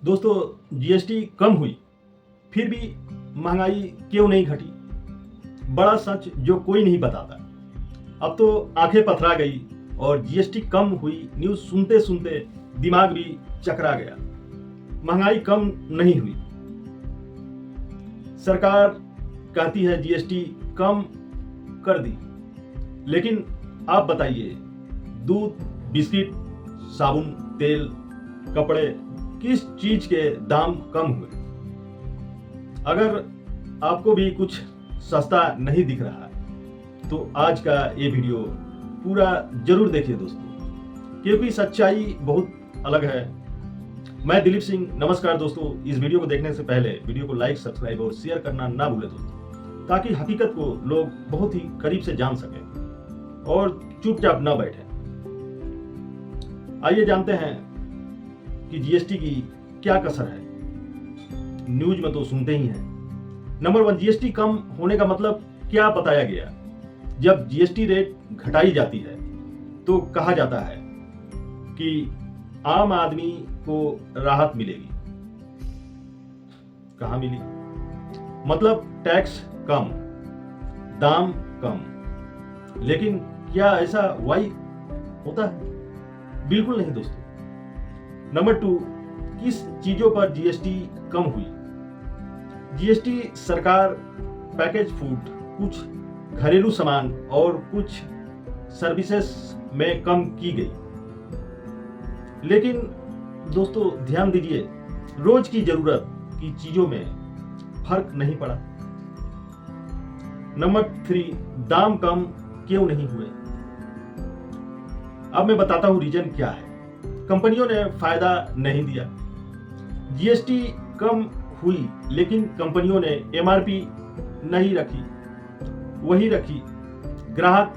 दोस्तों, जीएसटी कम हुई फिर भी महंगाई क्यों नहीं घटी? बड़ा सच जो कोई नहीं बताता। अब तो आंखें पथरा गई और जीएसटी कम हुई न्यूज़ सुनते सुनते दिमाग भी चकरा गया। महंगाई कम नहीं हुई। सरकार कहती है जीएसटी कम कर दी, लेकिन आप बताइए, दूध, बिस्किट, साबुन, तेल, कपड़े, किस चीज के दाम कम हुए? अगर आपको भी कुछ सस्ता नहीं दिख रहा तो आज का ये वीडियो पूरा जरूर देखिए दोस्तों, क्योंकि सच्चाई बहुत अलग है। मैं दिलीप सिंह, नमस्कार दोस्तों। इस वीडियो को देखने से पहले वीडियो को लाइक, सब्सक्राइब और शेयर करना ना भूलें दोस्तों, ताकि हकीकत को लोग बहुत ही करीब से जान सकें और चुपचाप ना बैठें। आइए जानते हैं कि जीएसटी की क्या कसर है। न्यूज में तो सुनते ही हैं। नंबर 1, जीएसटी कम होने का मतलब क्या बताया गया? जब जीएसटी रेट घटाई जाती है तो कहा जाता है कि आम आदमी को राहत मिलेगी। कहां मिली? मतलब टैक्स कम, दाम कम। लेकिन क्या ऐसा वाई होता है? बिल्कुल नहीं दोस्तों। नंबर 2, किस चीजों पर जीएसटी कम हुई? जीएसटी सरकार पैकेज फूड, कुछ घरेलू सामान और कुछ सर्विसेज में कम की गई। लेकिन दोस्तों ध्यान दीजिए, रोज की जरूरत की चीजों में फर्क नहीं पड़ा। नंबर 3, दाम कम क्यों नहीं हुए? अब मैं बताता हूं रीजन क्या है। कंपनियों ने फायदा नहीं दिया। जीएसटी कम हुई लेकिन कंपनियों ने एमआरपी नहीं रखी, वही रखी। ग्राहक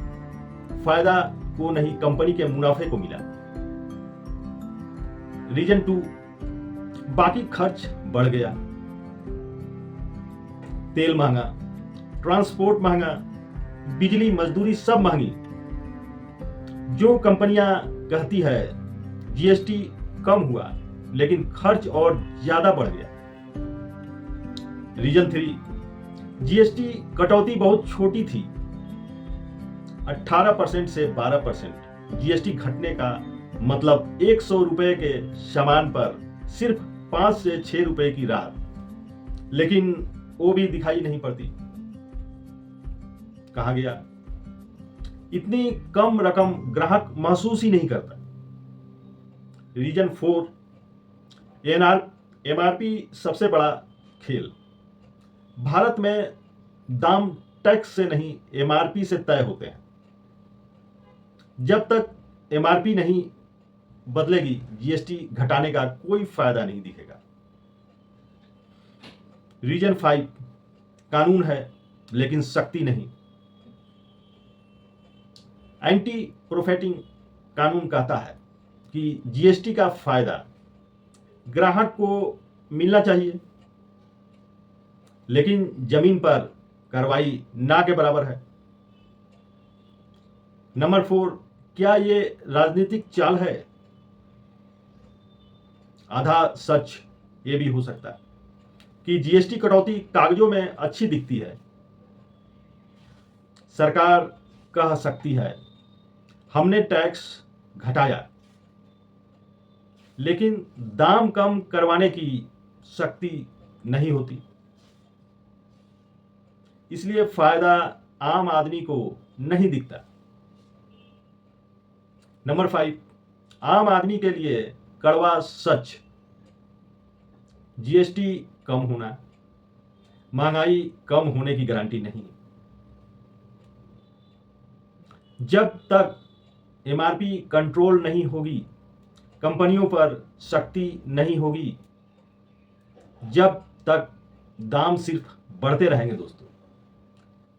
फायदा को नहीं, कंपनी के मुनाफे को मिला। रीजन 2, बाकी खर्च बढ़ गया। तेल महंगा, ट्रांसपोर्ट महंगा, बिजली, मजदूरी सब महंगी। जो कंपनियां कहती है जीएसटी कम हुआ लेकिन खर्च और ज्यादा बढ़ गया। रीजन 3, जीएसटी कटौती बहुत छोटी थी, 18% से 12%। जीएसटी घटने का मतलब 100 रुपए के सामान पर सिर्फ 5 से 6 रुपए की राहत, लेकिन वो भी दिखाई नहीं पड़ती। कहां गया? इतनी कम रकम ग्राहक महसूस ही नहीं करता। रीजन 4, एमआरपी सबसे बड़ा खेल। भारत में दाम टैक्स से नहीं, एमआरपी से तय होते हैं। जब तक एमआरपी नहीं बदलेगी, जीएसटी घटाने का कोई फायदा नहीं दिखेगा। रीजन 5, कानून है लेकिन सख्ती नहीं। एंटी प्रोफिटिंग कानून कहता है कि जीएसटी का फायदा ग्राहक को मिलना चाहिए, लेकिन जमीन पर कार्रवाई ना के बराबर है। नंबर 4, क्या ये राजनीतिक चाल है? आधा सच ये भी हो सकता है कि जीएसटी कटौती कागजों में अच्छी दिखती है। सरकार कह सकती है हमने टैक्स घटाया, लेकिन दाम कम करवाने की शक्ति नहीं होती। इसलिए फायदा आम आदमी को नहीं दिखता। नंबर 5, आम आदमी के लिए कड़वा सच। जीएसटी कम होना महंगाई कम होने की गारंटी नहीं। जब तक एमआरपी कंट्रोल नहीं होगी, कंपनियों पर सख्ती नहीं होगी, जब तक दाम सिर्फ बढ़ते रहेंगे दोस्तों।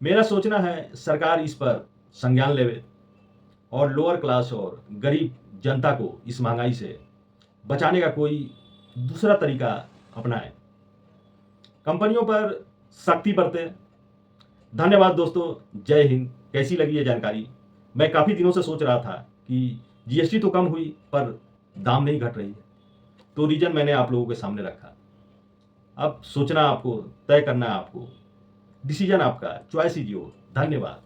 मेरा सोचना है सरकार इस पर संज्ञान लेवे और लोअर क्लास और गरीब जनता को इस महंगाई से बचाने का कोई दूसरा तरीका अपनाए। कंपनियों पर सख्ती बरते। धन्यवाद दोस्तों, जय हिंद। कैसी लगी ये जानकारी? मैं काफ़ी दिनों से सोच रहा था कि जीएसटी तो कम हुई पर दाम नहीं घट रही है। तो रीजन मैंने आप लोगों के सामने रखा। अब सोचना आपको, तय करना है आपको, डिसीजन आपका, चॉइस इज योर। धन्यवाद।